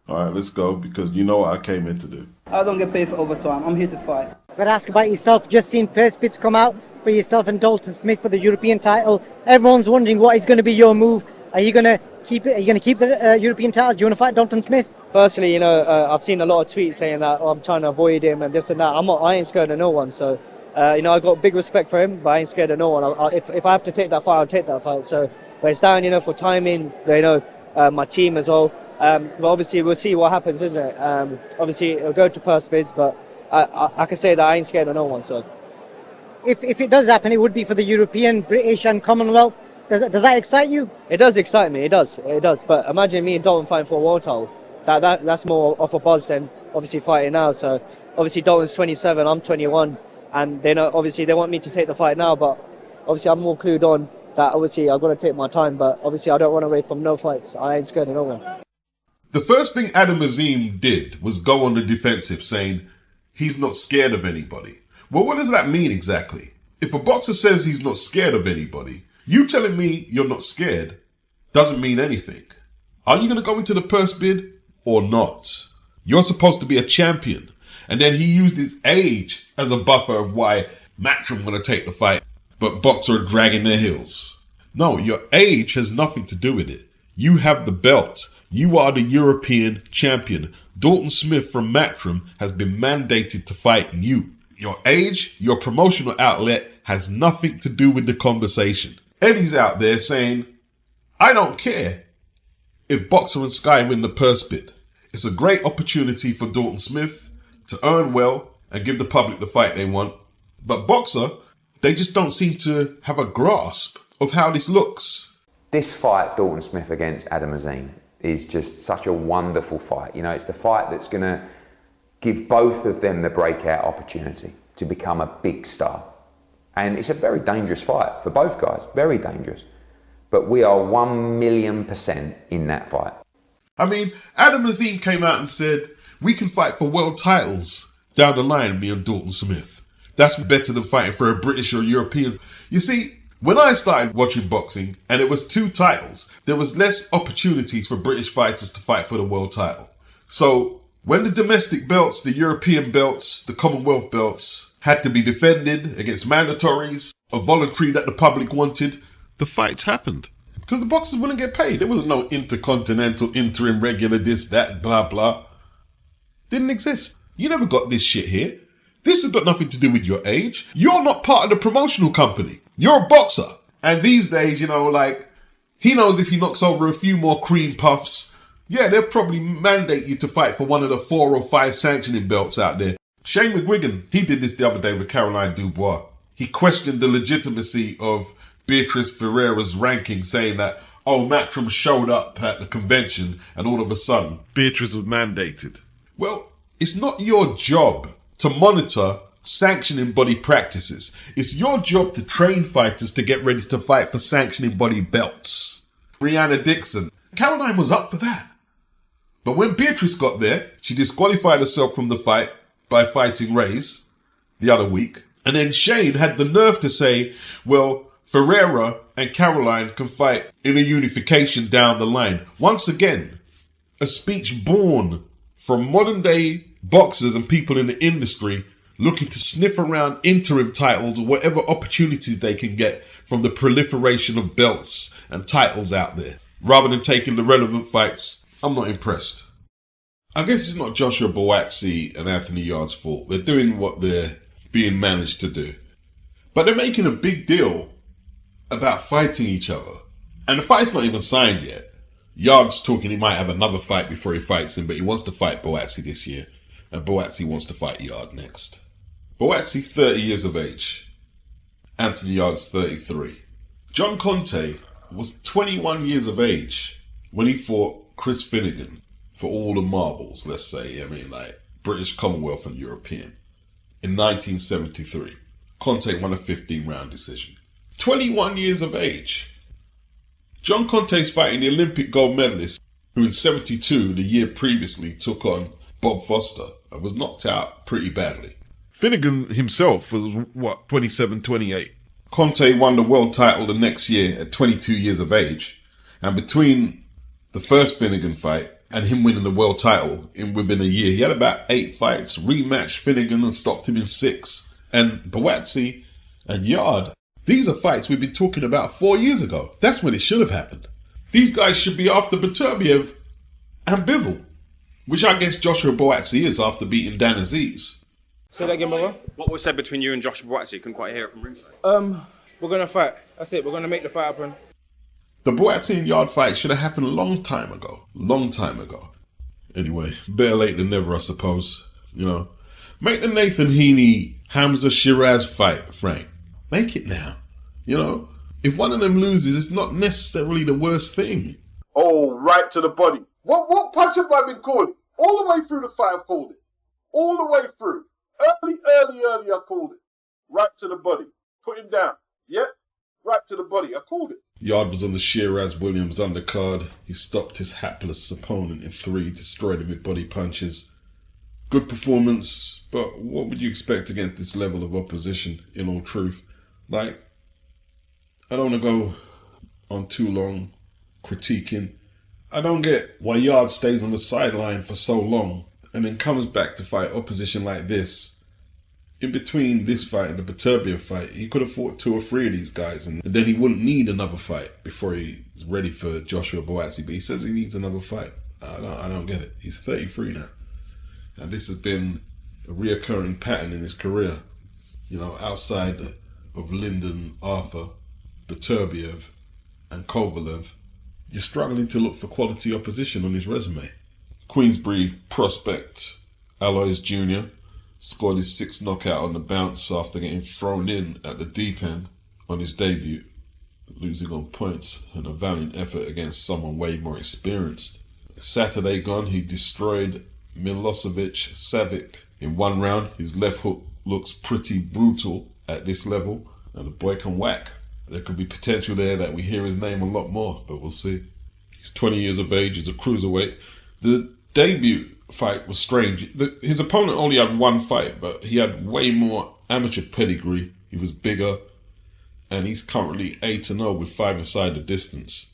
All right, let's go, because you know what I came in to do. I don't get paid for overtime. I'm here to fight. But ask about yourself. Just seen purse bids come out for yourself and Dalton Smith for the European title. Everyone's wondering what is going to be your move. Are you going to keep it? Are you going to keep the European title? Do you want to fight Dalton Smith? Firstly, I've seen a lot of tweets saying that I'm trying to avoid him and this and that. I ain't scared of no one. So, I got big respect for him, but I ain't scared of no one. If I have to take that fight, I'll take that fight. So, but it's down, for timing. My team as well. But obviously, we'll see what happens, isn't it? Obviously, it'll go to purse bids, but I can say that I ain't scared of no one. So, if it does happen, it would be for the European, British, and Commonwealth. Does that excite you? It does excite me. It does. But imagine me and Dalton fighting for a world title. That's more off a buzz than obviously fighting now. So obviously Dalton's 27, I'm 21, and they want me to take the fight now. But obviously I'm more clued on that. Obviously I've got to take my time, but obviously I don't run away from no fights. I ain't scared of no one. The first thing AZIM did was go on the defensive, saying he's not scared of anybody. Well, what does that mean exactly? If a boxer says he's not scared of anybody, you telling me you're not scared doesn't mean anything. Are you going to go into the purse bid or not? You're supposed to be a champion. And then he used his age as a buffer of why MATCHROOM going to take the fight, but boxer are dragging their heels. No, your age has nothing to do with it. You have the belt. You are the European champion. Dalton Smith from MATCHROOM has been mandated to fight you. Your age, your promotional outlet has nothing to do with the conversation. Eddie's out there saying, I don't care if Boxer and Sky win the purse bid. It's a great opportunity for Dalton Smith to earn well and give the public the fight they want. But Boxer, they just don't seem to have a grasp of how this looks. This fight, Dalton Smith against AZIM, is just such a wonderful fight. It's the fight that's going to give both of them the breakout opportunity to become a big star. And it's a very dangerous fight for both guys, very dangerous. But we are 1,000,000% in that fight. I mean, AZIM came out and said, we can fight for world titles down the line, me and Dalton Smith. That's better than fighting for a British or European. You see, when I started watching boxing and it was 2 titles, there was less opportunities for British fighters to fight for the world title. So when the domestic belts, the European belts, the Commonwealth belts had to be defended against mandatories, a voluntary that the public wanted, the fights happened. Because the boxers wouldn't get paid. There was no intercontinental, interim, regular, this, that, blah, blah. Didn't exist. You never got this shit here. This has got nothing to do with your age. You're not part of the promotional company. You're a boxer. And these days, he knows if he knocks over a few more cream puffs, they'll probably mandate you to fight for one of the 4 or 5 sanctioning belts out there. Shane McGuigan, he did this the other day with Caroline Dubois. He questioned the legitimacy of Beatriz Ferreira's ranking, saying that, MATCHROOM showed up at the convention and all of a sudden, Beatriz was mandated. Well, it's not your job to monitor sanctioning body practices. It's your job to train fighters to get ready to fight for sanctioning body belts. Rihanna Dixon, Caroline was up for that. But when Beatrice got there, she disqualified herself from the fight by fighting REECE the other week. And then Shane had the nerve to say, well, Ferreira and Caroline can fight in a unification down the line. Once again, a speech born from modern day boxers and people in the industry looking to sniff around interim titles or whatever opportunities they can get from the proliferation of belts and titles out there. Rather than taking the relevant fights, I'm not impressed. I guess it's not Joshua BUATSI and Anthony Yarde's fault. They're doing what they're being managed to do. But they're making a big deal about fighting each other. And the fight's not even signed yet. Yarde's talking he might have another fight before he fights him, but he wants to fight BUATSI this year. And BUATSI wants to fight Yarde next. BUATSI, 30 years of age. Anthony Yarde's 33. John Conte was 21 years of age when he fought Chris Finnegan for all the marbles, let's say, British, Commonwealth and European, in 1973. Conte won a 15-round decision. 21 years of age. John Conte's fighting the Olympic gold medalist, who in 72, the year previously, took on Bob Foster and was knocked out pretty badly. Finnegan himself was, 27, 28. Conte won the world title the next year at 22 years of age. And between the first Finnegan fight and him winning the world title within a year. He had about 8 fights, rematched Finnegan and stopped him in 6. And BUATSI and YARDE, these are fights we've been talking about 4 years ago. That's when it should have happened. These guys should be after Beterbiev and Bivol, which I guess Joshua BUATSI is after beating Dan Aziz. Say that again, brother. What was said between you and Joshua BUATSI? Couldn't quite hear it from ringside. We're gonna fight. That's it. We're gonna make the fight happen. The BUATSI and YARDE fight should have happened a long time ago. Long time ago. Anyway, better late than never, I suppose. You know, make the Nathan Heaney, Hamzah SHEERAZ fight, Frank. Make it now. You know, if one of them loses, it's not necessarily the worst thing. Oh, right to the body. What punch have I been calling? All the way through the fight, I've called it. All the way through. Early, I called it. Right to the body. Put him down. Yep. Right to the body. I called it. YARDE was on the SHEERAZ Williams undercard. He stopped his hapless opponent in 3, destroyed him with body punches. Good performance, but what would you expect against this level of opposition, in all truth? Like, I don't want to go on too long critiquing. I don't get why YARDE stays on the sideline for so long and then comes back to fight opposition like this. In between this fight and the Beterbiev fight, he could have fought 2 or 3 of these guys and then he wouldn't need another fight before he's ready for Joshua BUATSI. But he says he needs another fight. I don't get it. He's 33 now. And this has been a reoccurring pattern in his career. You know, outside of Lyndon, Arthur, Beterbiev and Kovalev, you're struggling to look for quality opposition on his resume. Queensbury prospect ALOYS Jr. scored his 6th knockout on the bounce after getting thrown in at the deep end on his debut, losing on points and a valiant effort against someone way more experienced. Saturday gone, he destroyed Milosevic Savic in 1 round. His left hook looks pretty brutal at this level, and the boy can whack. There could be potential there that we hear his name a lot more, but we'll see. He's 20 years of age, he's a cruiserweight. The debut fight was strange. His opponent only had 1 fight, but he had way more amateur pedigree. He was bigger, and he's currently 8-0 with 5 inside the distance.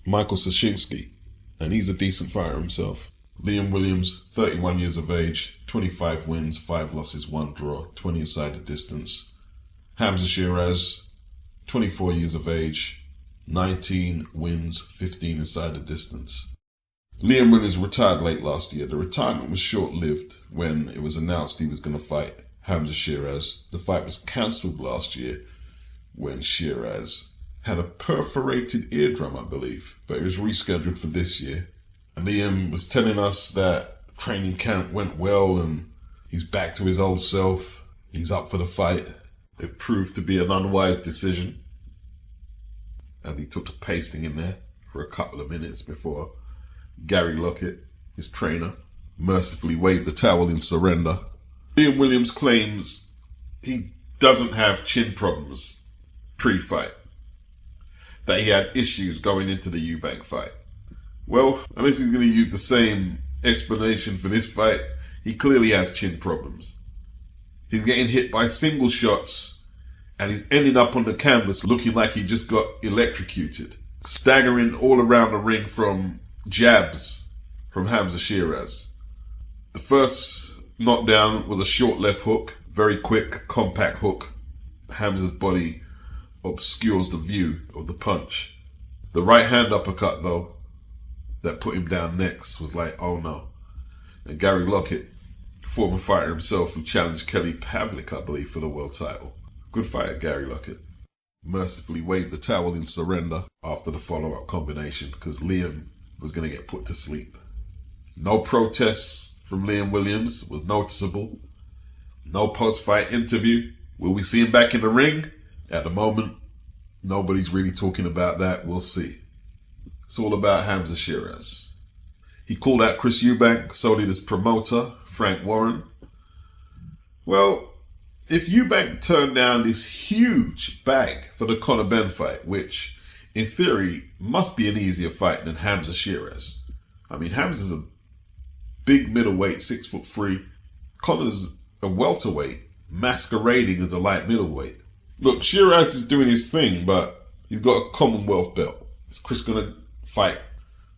Michael Sashinsky, and he's a decent fighter himself. Liam Williams, 31 years of age, 25 wins, 5 losses, 1 draw, 20 inside the distance. Hamzah SHEERAZ, 24 years of age, 19 wins, 15 inside the distance. Liam Williams retired late last year. The retirement was short-lived when it was announced he was going to fight Hamzah SHEERAZ. The fight was cancelled last year when SHEERAZ had a perforated eardrum, I believe, but it was rescheduled for this year. And Liam was telling us that training camp went well and he's back to his old self. He's up for the fight. It proved to be an unwise decision, and he took the pasting in there for a couple of minutes before Gary Lockett, his trainer, mercifully waved the towel in surrender. Liam Williams claims he doesn't have chin problems pre-fight, that he had issues going into the Eubank fight. Well, unless he's going to use the same explanation for this fight, he clearly has chin problems. He's getting hit by single shots and he's ending up on the canvas looking like he just got electrocuted, staggering all around the ring from jabs from Hamzah SHEERAZ. The first knockdown was a short left hook, very quick, compact hook. Hamzah's body obscures the view of the punch. The right hand uppercut, though, that put him down next was like, oh no. And Gary Lockett, former fighter himself who challenged Kelly Pavlik, I believe, for the world title. Good fighter, Gary Lockett. Mercifully waved the towel in surrender after the follow-up combination because Liam was going to get put to sleep. No protests from Liam Williams was noticeable. No post-fight interview. Will we see him back in the ring? At the moment, nobody's really talking about that. We'll see. It's all about Hamzah SHEERAZ. He called out Chris Eubank, so did his promoter, Frank Warren. Well, if Eubank turned down this huge bag for the Conor Benn fight, which in theory must be an easier fight than Hamzah SHEERAZ. I mean, Hamzah's a big middleweight, 6'3". Conor's a welterweight, masquerading as a light middleweight. Look, SHEERAZ is doing his thing, but he's got a Commonwealth belt. Is Chris going to fight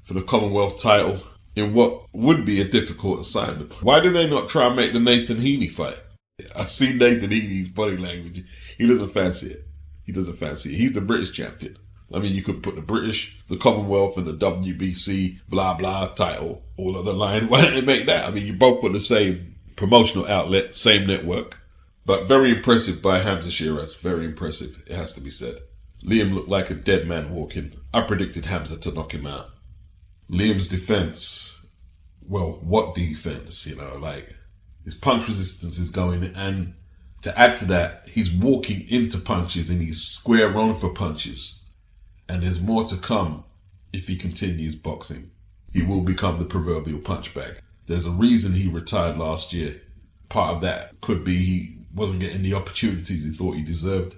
for the Commonwealth title in what would be a difficult assignment. Why do they not try and make the Nathan Heaney fight? I've seen Nathan Heaney's body language. He doesn't fancy it. He doesn't fancy it. He's the British champion. I mean, you could put the British, the Commonwealth, and the WBC, blah, blah, title all on the line. Why don't they make that? I mean, you both put the same promotional outlet, same network. But very impressive by Hamzah SHEERAZ. Very impressive, it has to be said. Liam looked like a dead man walking. I predicted Hamzah to knock him out. Liam's defense, well, what defense? You know, like, his punch resistance is going, and to add to that, he's walking into punches and he's square on for punches. And there's more to come if he continues boxing. He will become the proverbial punch bag. There's a reason he retired last year. Part of that could be he wasn't getting the opportunities he thought he deserved.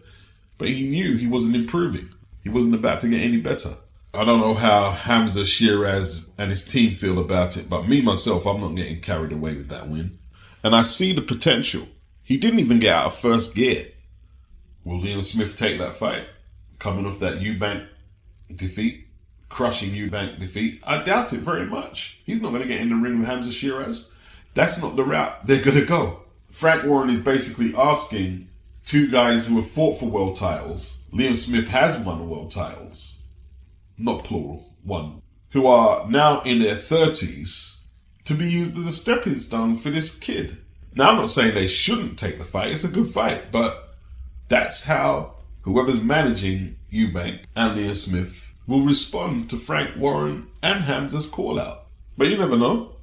But he knew he wasn't improving. He wasn't about to get any better. I don't know how Hamzah SHEERAZ and his team feel about it, but me, myself, I'm not getting carried away with that win. And I see the potential. He didn't even get out of first gear. Will Liam Smith take that fight? Coming off that Eubank defeat, crushing Eubank defeat? I doubt it very much. He's not going to get in the ring with Hamzah SHEERAZ. That's not the route they're going to go. Frank Warren is basically asking two guys who have fought for world titles. Liam Smith has won world titles. Not plural, one. Who are now in their 30s to be used as a stepping stone for this kid. Now, I'm not saying they shouldn't take the fight. It's a good fight. But that's how whoever's managing Eubank and Liam Smith will respond to Frank Warren and Hamzah's call out. But you never know.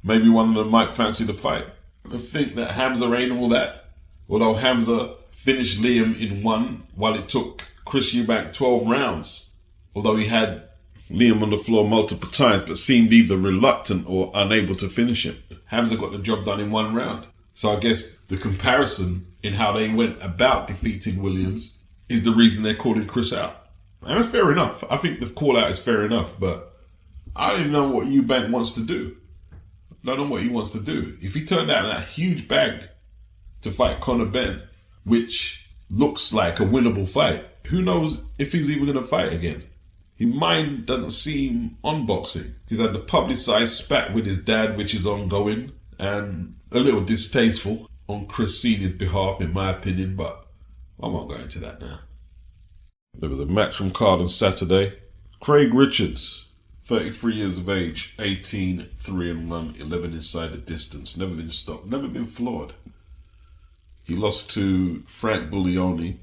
Maybe one of them might fancy the fight and think that Hamzah ain't all that. Although Hamzah finished Liam in one while it took Chris Eubank 12 rounds. Although he had Liam on the floor multiple times but seemed either reluctant or unable to finish him. Hamzah got the job done in 1 round. So I guess the comparison in how they went about defeating Williams is the reason they're calling Chris out. And that's fair enough. I think the call out is fair enough, but I don't even know what Eubank wants to do. I don't know what he wants to do. If he turned out that huge bag to fight Conor Benn, which looks like a winnable fight, who knows if he's even going to fight again. His mind doesn't seem on boxing. He's had the publicised spat with his dad, which is ongoing, and a little distasteful on Chris Senior's behalf, in my opinion, but I won't go into that now. There was a Matchroom card on Saturday. Craig Richards, 33 years of age, 18, 3-1, 11 inside the distance, never been stopped, never been floored. He lost to Frank Buglioni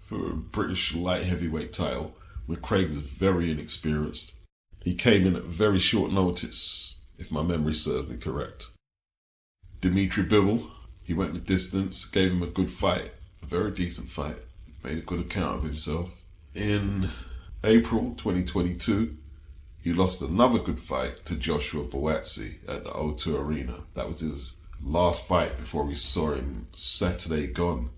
for a British light heavyweight title when Craig was very inexperienced. He came in at very short notice, if my memory serves me correct. Dimitri Bivol, he went the distance, gave him a good fight, a very decent fight, made a good account of himself. In April 2022, he lost another good fight to Joshua BUATSI at the O2 Arena. That was his last fight before we saw him Saturday gone.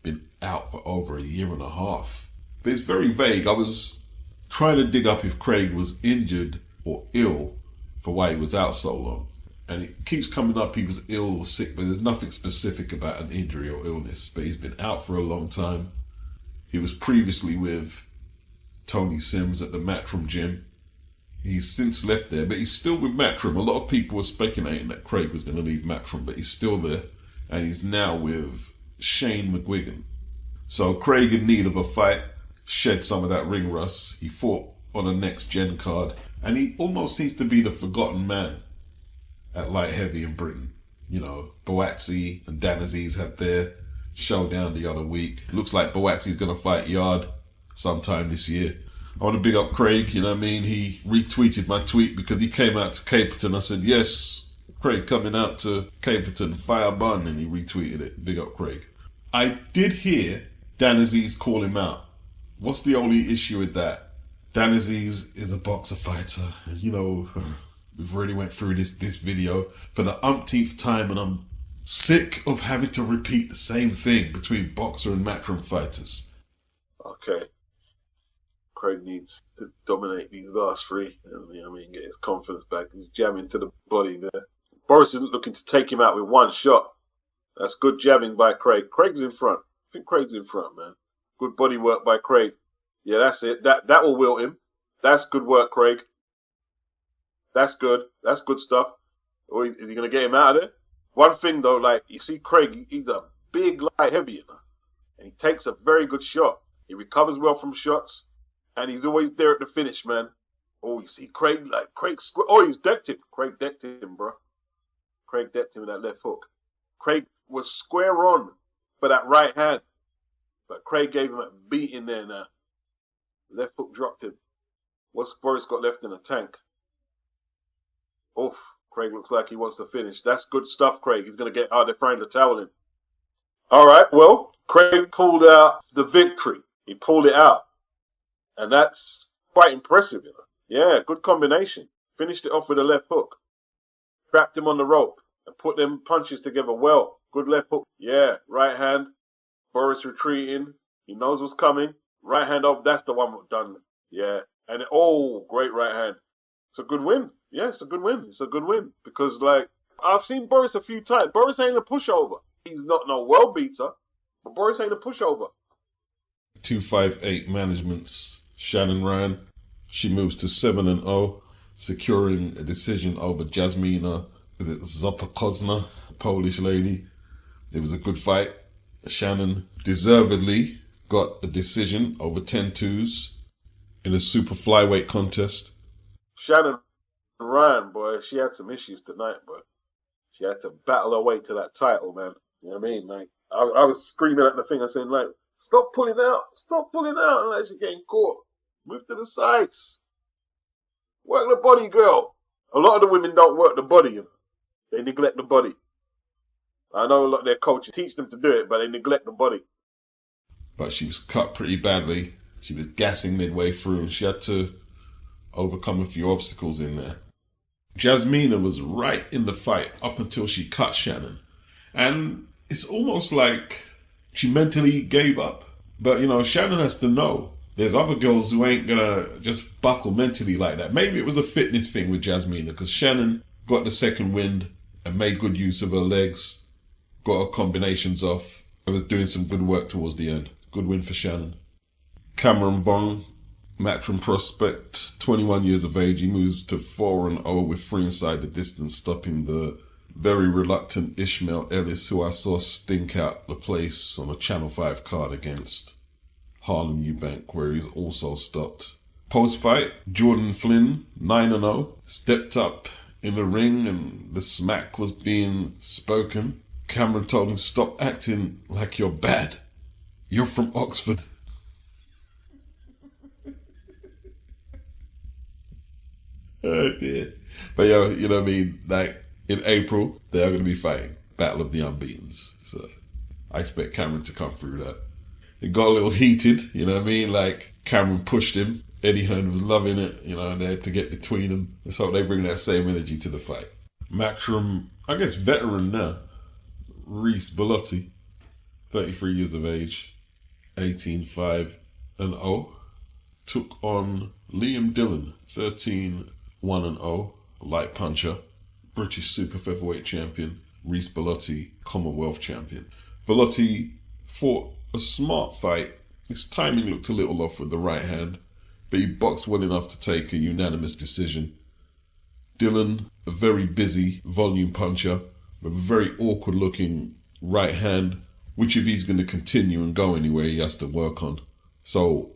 Been out for over 1.5 years. But it's very vague. I was trying to dig up if Craig was injured or ill for why he was out so long. And it keeps coming up he was ill or sick, but there's nothing specific about an injury or illness. But he's been out for a long time. He was previously with Tony Sims at the Matchroom gym. He's since left there, but he's still with Matchroom. A lot of people were speculating that Craig was going to leave Matchroom, but he's still there. And he's now with Shane McGuigan. So Craig, in need of a fight, shed some of that ring rust. He fought on a next gen card, and he almost seems to be the forgotten man at light heavy in Britain. You know, BUATSI and Dan Aziz had their showdown the other week. Looks like BUATSI's going to fight Yarde sometime this year. I want to big up Craig, you know what I mean? He retweeted my tweet because he came out to Caperton. I said, yes, Craig coming out to Caperton, fire bun, and he retweeted it. Big up Craig. I did hear Dan Aziz call him out. What's the only issue with that? Dan Aziz is a boxer fighter. And, you know, we've already went through this video for the umpteenth time, and I'm sick of having to repeat the same thing between boxer and Matchroom fighters. Okay. Craig needs to dominate these last 3. You know what I mean? Get his confidence back. He's jamming to the body there. Boris is looking to take him out with 1 shot. That's good jabbing by Craig. Craig's in front. I think Craig's in front, man. Good body work by Craig. Yeah, that's it. That will wilt him. That's good work, Craig. That's good. That's good stuff. Or is he going to get him out of there? One thing, though, like, you see Craig, he's a big light heavy, you know, and he takes a very good shot. He recovers well from shots, and he's always there at the finish, man. Oh, you see Craig, he's decked him. Craig decked him, bro. Craig decked him with that left hook. Craig was square on for that right hand, but Craig gave him a beating there now. Left hook dropped him. What's Boris got left in the tank? Oof, Craig looks like he wants to finish. That's good stuff, Craig. He's going to get out there throwing the towel in. All right, well, Craig pulled out the victory. He pulled it out. And that's quite impressive, you know. Yeah, good combination. Finished it off with a left hook. Trapped him on the rope and put them punches together well. Good left hook. Yeah, right hand. Boris retreating. He knows what's coming. Right hand up. That's the one done. Yeah. And great right hand. It's a good win. Yeah, it's a good win. It's a good win. Because, like, I've seen Boris a few times. Boris ain't a pushover. He's not no world beater. But Boris ain't a pushover. 258 management's Shannon Ryan. She moves to 7-0, securing a decision over Jasmina Zopakozna, a Polish lady. It was a good fight. Shannon deservedly got a decision over 10-2s in a super flyweight contest. Shannon Ryan, boy, she had some issues tonight, boy. She had to battle her way to that title, man. You know what I mean? Like, I was screaming at the thing. I said, like, stop pulling out. Stop pulling out unless you're getting caught. Move to the sides. Work the body, girl. A lot of the women don't work the body, you know. They neglect the body. I know a lot of their coaches teach them to do it, but they neglect the body. But she was cut pretty badly. She was gassing midway through. She had to overcome a few obstacles in there. Jasmina was right in the fight up until she cut Shannon. And it's almost like she mentally gave up. But, you know, Shannon has to know there's other girls who ain't gonna just buckle mentally like that. Maybe it was a fitness thing with Jasmina, because Shannon got the second wind and made good use of her legs, got her combinations off, and was doing some good work towards the end. Good win for Shannon. Cameron VOUNG, Matchroom prospect, 21 years of age. He moves to 4-0 with 3 inside the distance, stopping the very reluctant Ishmael Ellis, who I saw stink out the place on a Channel 5 card against Harlem Eubank, where he's also stopped. Post-fight, Jordan Flynn, 9-0, stepped up in the ring and the smack was being spoken. Cameron told him, stop acting like you're bad. You're from Oxford. Oh dear. But yo, you know what I mean? Like, in April, they are going to be fighting. Battle of the Unbeatens. So I expect Cameron to come through that. It got a little heated, you know what I mean? Like, Cameron pushed him. Eddie Hearn was loving it, you know, and they had to get between them. Let's hope they bring that same energy to the fight. Matchroom, I guess veteran now. REECE BELLOTI, 33 years of age, 18-5-0. Took on Liam Dillon, 13-1-0, light puncher, British super featherweight champion, REECE BELLOTI, Commonwealth champion. Bellotti fought a smart fight. His timing looked a little off with the right hand, but he boxed well enough to take a unanimous decision. Dillon, a very busy volume puncher, with a very awkward looking right hand, which if he's going to continue and go anywhere, he has to work on. So,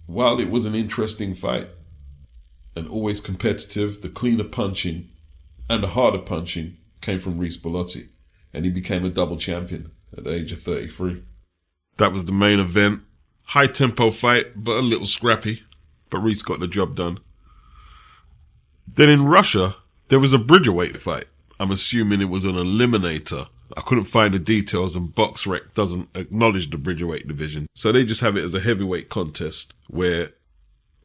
while it was an interesting fight, and always competitive, the cleaner punching and the harder punching came from REECE BELLOTI, and he became a double champion at the age of 33. That was the main event. High tempo fight, but a little scrappy. But REECE got the job done. Then in Russia, there was a Bridgerweight fight. I'm assuming it was an eliminator. I couldn't find the details, and BoxRec doesn't acknowledge the Bridgerweight division. So they just have it as a heavyweight contest where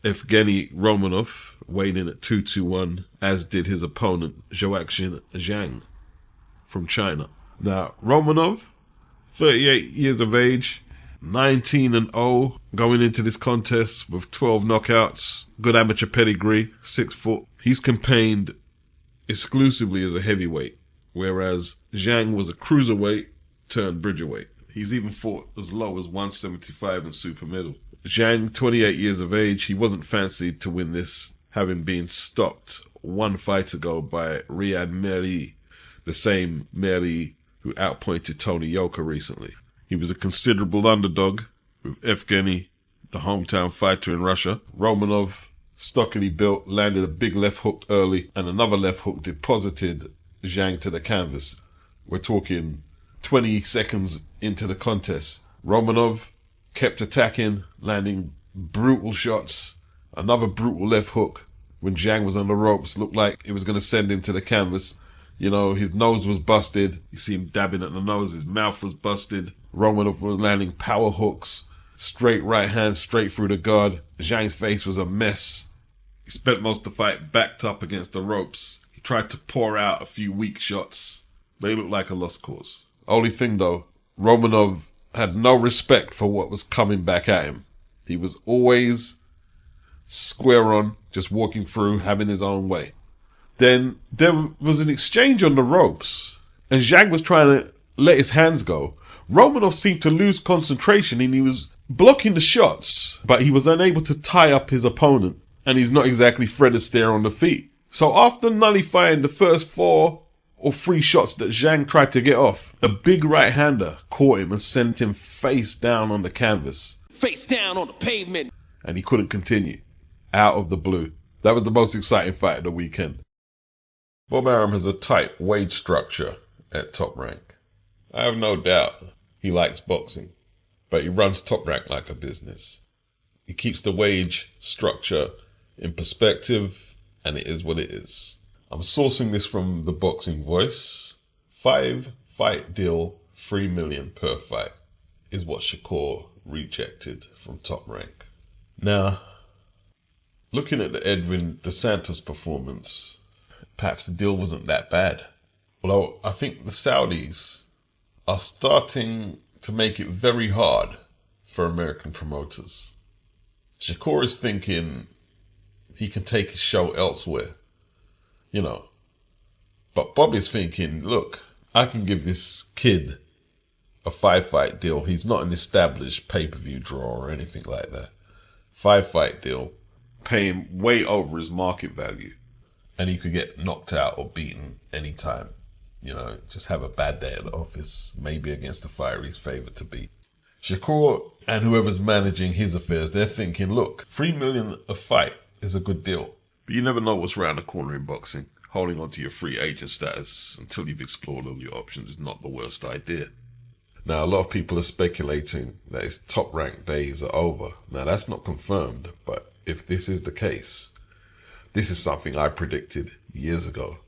EVGENY Romanov weighed in at 221, as did his opponent, Joaquin ZHANG from China. Now, Romanov, 38 years of age, 19-0, going into this contest with 12 knockouts, good amateur pedigree, 6 foot. He's campaigned exclusively as a heavyweight, whereas ZHANG was a cruiserweight turned Bridgerweight. He's even fought as low as 175 in super middle. ZHANG, 28 years of age, he wasn't fancied to win this, having been stopped one fight ago by Riyad Mehri, the same Mehri who outpointed Tony Yoka recently. He was a considerable underdog with EVGENY, the hometown fighter in Russia. Romanov, stockily built, landed a big left hook early, and another left hook deposited ZHANG to the canvas. We're talking 20 seconds into the contest. Romanov kept attacking, landing brutal shots. Another brutal left hook when ZHANG was on the ropes. Looked like it was going to send him to the canvas. You know, his nose was busted. You see him dabbing at the nose. His mouth was busted. Romanov was landing power hooks. Straight right hand, straight through the guard. ZHANG's face was a mess. He spent most of the fight backed up against the ropes. He tried to pour out a few weak shots. They looked like a lost cause. Only thing though, Romanov had no respect for what was coming back at him. He was always square on, just walking through, having his own way. Then there was an exchange on the ropes, and ZHANG was trying to let his hands go. Romanov seemed to lose concentration, and he was blocking the shots, but he was unable to tie up his opponent, and he's not exactly Fred Astaire on the feet. So after nullifying the first 4 or 3 shots that ZHANG tried to get off, a big right-hander caught him and sent him face down on the canvas. Face down on the pavement. And he couldn't continue. Out of the blue. That was the most exciting fight of the weekend. Bob Arum has a tight wage structure at Top Rank. I have no doubt he likes boxing, but he runs Top Rank like a business. He keeps the wage structure in perspective, and it is what it is. I'm sourcing this from the Boxing Voice. 5-fight deal, $3 million per fight is what Shakur rejected from Top Rank. Now, looking at the Edwin Dos Santos performance, perhaps the deal wasn't that bad. Although I think the Saudis are starting to make it very hard for American promoters. Shakur is thinking he can take his show elsewhere, you know. But Bob is thinking, look, I can give this kid a 5-fight deal. He's not an established pay-per-view draw or anything like that. 5-fight deal, pay him way over his market value, and he could get knocked out or beaten anytime. You know, just have a bad day at the office, maybe against the fighter he's favoured to beat. Shakur and whoever's managing his affairs, they're thinking, look, $3 million a fight is a good deal. But you never know what's around the corner in boxing. Holding on to your free agent status until you've explored all your options is not the worst idea. Now, a lot of people are speculating that his Top Rank days are over. Now, that's not confirmed, but if this is the case, this is something I predicted years ago.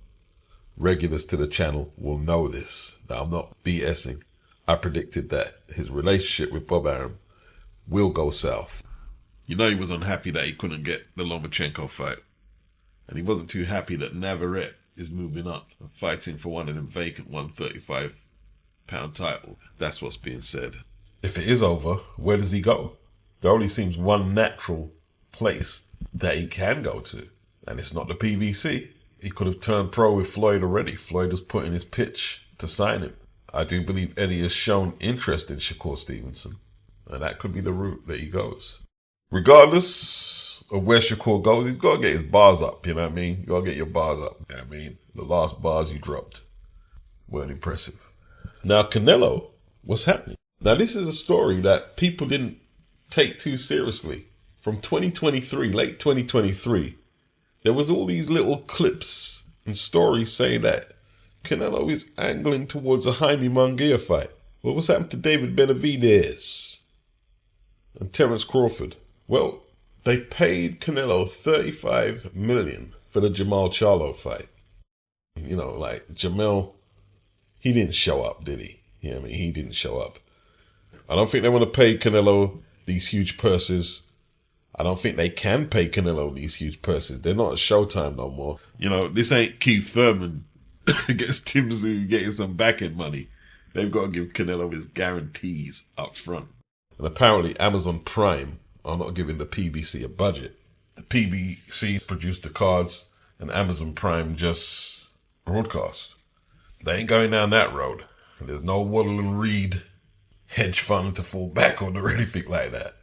Regulars to the channel will know this. Now, I'm not BSing. I predicted that his relationship with Bob Arum will go south. You know, he was unhappy that he couldn't get the Lomachenko fight. And he wasn't too happy that Navarrete is moving up and fighting for one of them vacant 135-pound title. That's what's being said. If it is over, where does he go? There only seems one natural place that he can go to, and it's not the PBC. He could have turned pro with Floyd already. Floyd was putting his pitch to sign him. I do believe Eddie has shown interest in Shakur Stevenson, and that could be the route that he goes. Regardless of where Shakur goes, he's got to get his bars up, you know what I mean? You got to get your bars up, you know what I mean? The last bars you dropped weren't impressive. Now, Canelo, what's happening? Now, this is a story that people didn't take too seriously. From 2023, late 2023, there was all these little clips and stories saying that Canelo is angling towards a Jaime Munguia fight. Well, what's happened to David Benavidez and Terence Crawford? Well, they paid Canelo $35 million for the Jamal Charlo fight. You know, like Jamel, he didn't show up, did he? You know what I mean? He didn't show up. I don't think they want to pay Canelo these huge purses. I don't think they can pay Canelo these huge purses. They're not at Showtime no more. You know, this ain't Keith Thurman against Tim Tszyu getting some back-end money. They've got to give Canelo his guarantees up front. And apparently Amazon Prime are not giving the PBC a budget. The PBC's produced the cards and Amazon Prime just broadcast. They ain't going down that road. There's no Waddle and Reed hedge fund to fall back on or anything like that.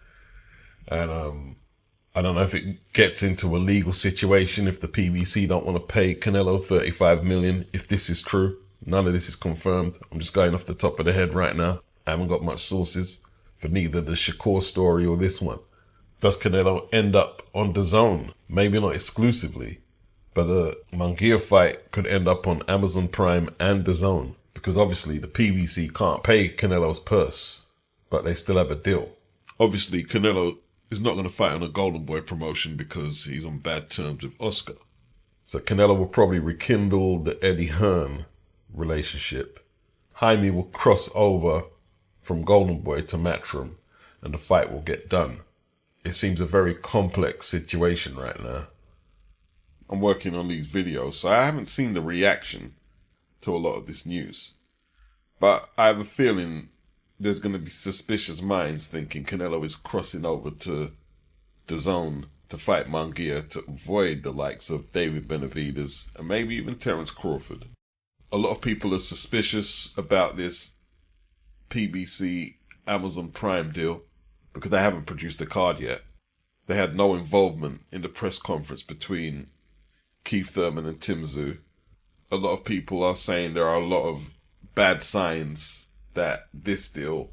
And I don't know if it gets into a legal situation if the PBC don't want to pay Canelo 35 million, if this is true. None of this is confirmed. I'm just going off the top of the head right now. I haven't got much sources for neither the Shakur story or this one. Does Canelo end up on DAZN? Maybe not exclusively, but the MUNGUIA fight could end up on Amazon Prime and DAZN, because obviously the PBC can't pay Canelo's purse, but they still have a deal. Obviously, Canelo is not going to fight on a Golden Boy promotion because he's on bad terms with Oscar. So Canelo will probably rekindle the Eddie Hearn relationship. Jaime will cross over from Golden Boy to Matchroom and the fight will get done. It seems a very complex situation right now. I'm working on these videos, so I haven't seen the reaction to a lot of this news. But I have a feeling there's going to be suspicious minds thinking Canelo is crossing over to DAZN to fight Munguia to avoid the likes of David Benavidez and maybe even Terence Crawford. A lot of people are suspicious about this PBC Amazon Prime deal because they haven't produced a card yet. They had no involvement in the press conference between Keith Thurman and Tim Tszyu. A lot of people are saying there are a lot of bad signs that this deal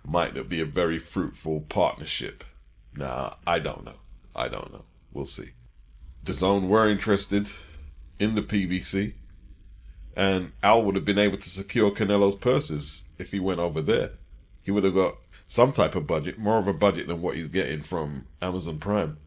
might not be a very fruitful partnership. Now, I don't know. We'll see. DAZN were interested in the PBC, and Al would have been able to secure Canelo's purses if he went over there. He would have got some type of budget, more of a budget than what he's getting from Amazon Prime.